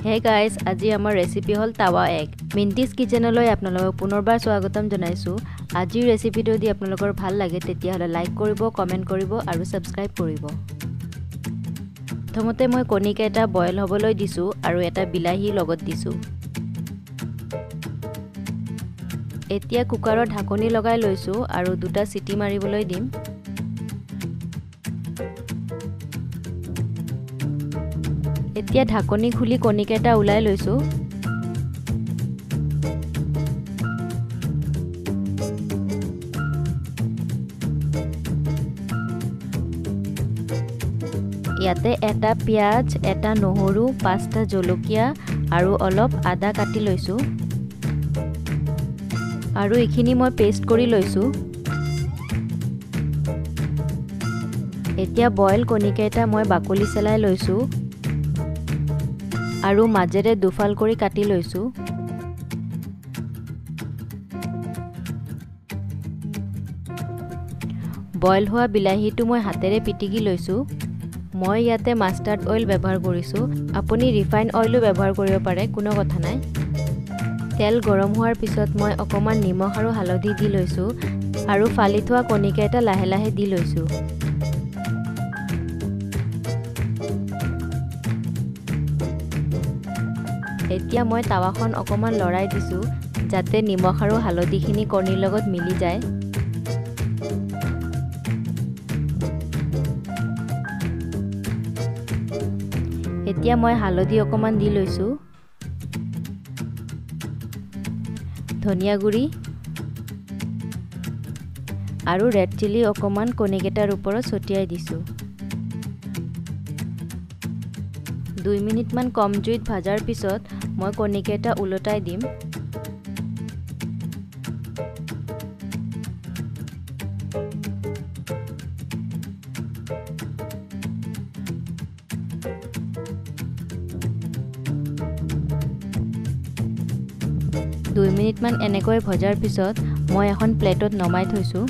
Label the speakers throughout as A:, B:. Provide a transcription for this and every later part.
A: Hey guys, আজি আমাৰ recipe হল তাৱা egg. মিন্টিছ কিচেনলৈ আপোনালোকক পুনৰবাৰ স্বাগতম জনাইছো। আজিৰ ৰেচিপিটো যদি আপোনালোকৰ ভাল লাগে তেতিয়া হলে লাইক কৰিব, কমেন্ট কৰিব আৰু সাবস্ক্ৰাইব কৰিব। প্ৰথমতে মই কণী কেইটা বইল হ'বলৈ দিছো আৰু এটা বিলাহী লগত দিছো। এতিয়া কুকাৰৰ ঢাকনি লগাই লৈছো আৰু দুটা সিটি মাৰিবলৈ দিম। এতিয়া ঢাকনি খুলি কণী কেইটা উলাই লৈছো। ইয়াতে এটা পিয়াজ, এটা নহৰু, 5টা জলকীয়া আৰু অলপ আদা কাটি লৈছো। আৰু এইখিনি মই পেষ্ট কৰি লৈছো। এতিয়া বইল কণী কেইটা মই বাকলি চেলাই লৈছো আৰু মাজেৰে দুফাল কৰি কাটি লৈছো। বইল হোৱা বিলাহীটো মই হাতেৰে পিটিকি লৈছো। মই ইয়াতে মাষ্টাৰ্ড অইল ব্যৱহাৰ কৰিছো। আপুনি ৰিফাইন অইলো ব্যৱহাৰ কৰিব পাৰে, কোনো কথা নাই। তেল গৰম হোৱাৰ পিছত মই অকমান নিমখ আৰু হালধি দি লৈছো আৰু ফালি থোৱা কণী কেইটা লাহে লাহে দি লৈছো। এতিয়া মই তাৱাখন অকমান লৰাই দিছো যাতে নিমখ আৰু হালধিখিনি কণীৰ লগত মিলি যায়। এতিয়া মই হালধি অকমান দি লৈছো, ধনিয়া গুৰি আৰু ৰেড চিলি অকমান কণীকেইটাৰ ওপৰত ছটিয়াই দিছো। 2 মিনিট মান কম জুইত ভাজাৰ পিছত মই কণীকেইটা উলটাই দিম। দুই মিনিট মান এনেকৈ ভজাৰ পিছত মই এখন প্লেটত নমাই থৈছো।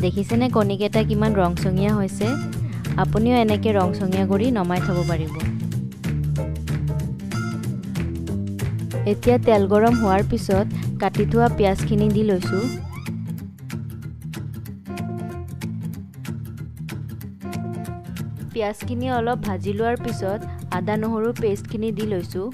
A: দেখিছেনে কণীকেইটা কিমান ৰংচঙীয়া হৈছে? আপুনিও এনেকৈ ৰংচঙীয়া কৰি নমাই থব পাৰিব। এতিয়া তেল গৰম হোৱাৰ পিছত কাটি থোৱা পিয়াজখিনি দি লৈছো। পিয়াজখিনি অলপ ভাজি লোৱাৰ পিছত আদা নহৰু পেষ্টখিনি দি লৈছো।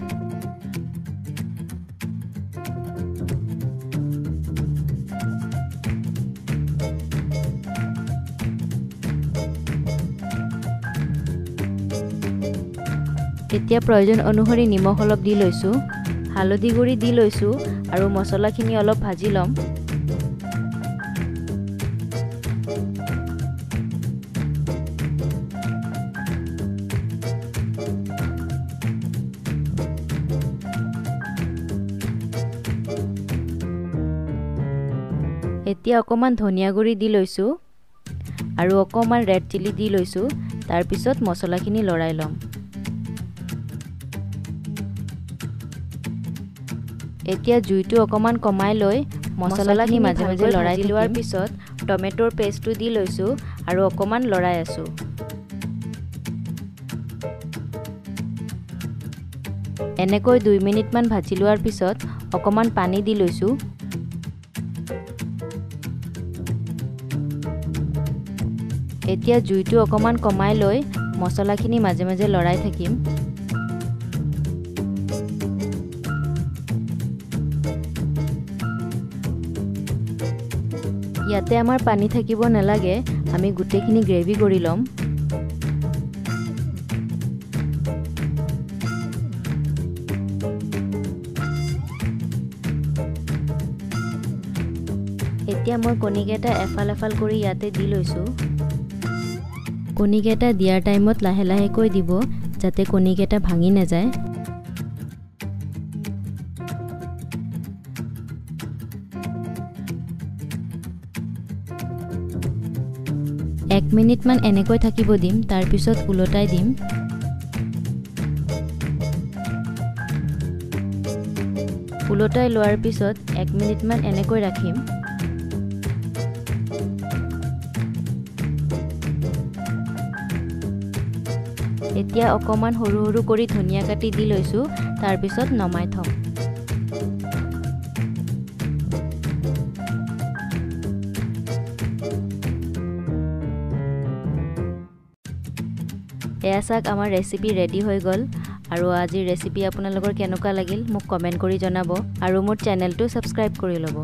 A: এতিয়া প্ৰয়োজন অনুসৰি নিমখ অলপ দি লৈছো, হালধি গুৰি দি লৈছো আৰু মছলাখিনি অলপ ভাজি লম। এতিয়া অকমান ধনিয়া গুৰি দি লৈছো আৰু অকমান ৰেড চিলি দি লৈছো। তাৰ পিছত মছলাখিনি লৰাই লম। এতিয়া জুইটো অকমান কমাই লৈ মছলাখিনি মাজে মাজে লৰাই লোৱাৰ পিছত টমেটোৰ পেষ্টটো দি লৈছো আৰু অকমান লৰাই আছো। এনেকৈ 2 মিনিট মান ভাজি লোৱাৰ পিছত অকমান পানী দি লৈছো। এতিয়া জুইটো অকমান কমাই লৈ মছলাখিনি মাজে মাজে লৰাই থাকিম। ইয়াতে আমাৰ পানী থাকিব নালাগে, আমি গোটেইখিনি গ্ৰেভি কৰি লম। এতিয়া মই কণীকেইটা এফাল এফাল কৰি ইয়াতে দি লৈছো। কণীকেইটা দিয়াৰ টাইমত লাহে লাহেকৈ দিব যাতে কণীকেইটা ভাঙি নাযায়। এক মিনিট মান এনেকৈ থাকিব দিম, তাৰ পিছত উলটাই দিম। উলটাই লোৱাৰ পিছত 1 মিনিটমান এনেকৈ ৰাখিম। এতিয়া অকমান সৰু সৰু কৰি ধনিয়া কাটি দি লৈছো, তাৰ পিছত নমাই থম। এয়া চাওক আমাৰ ৰেচিপি ৰেডি হৈ গ'ল। আৰু আজিৰ ৰেচিপি আপোনালোকৰ কেনেকুৱা লাগিল মোক কমেন্ট কৰি জনাব আৰু মোৰ চেনেলটো সাবস্ক্ৰাইব কৰি ল'ব।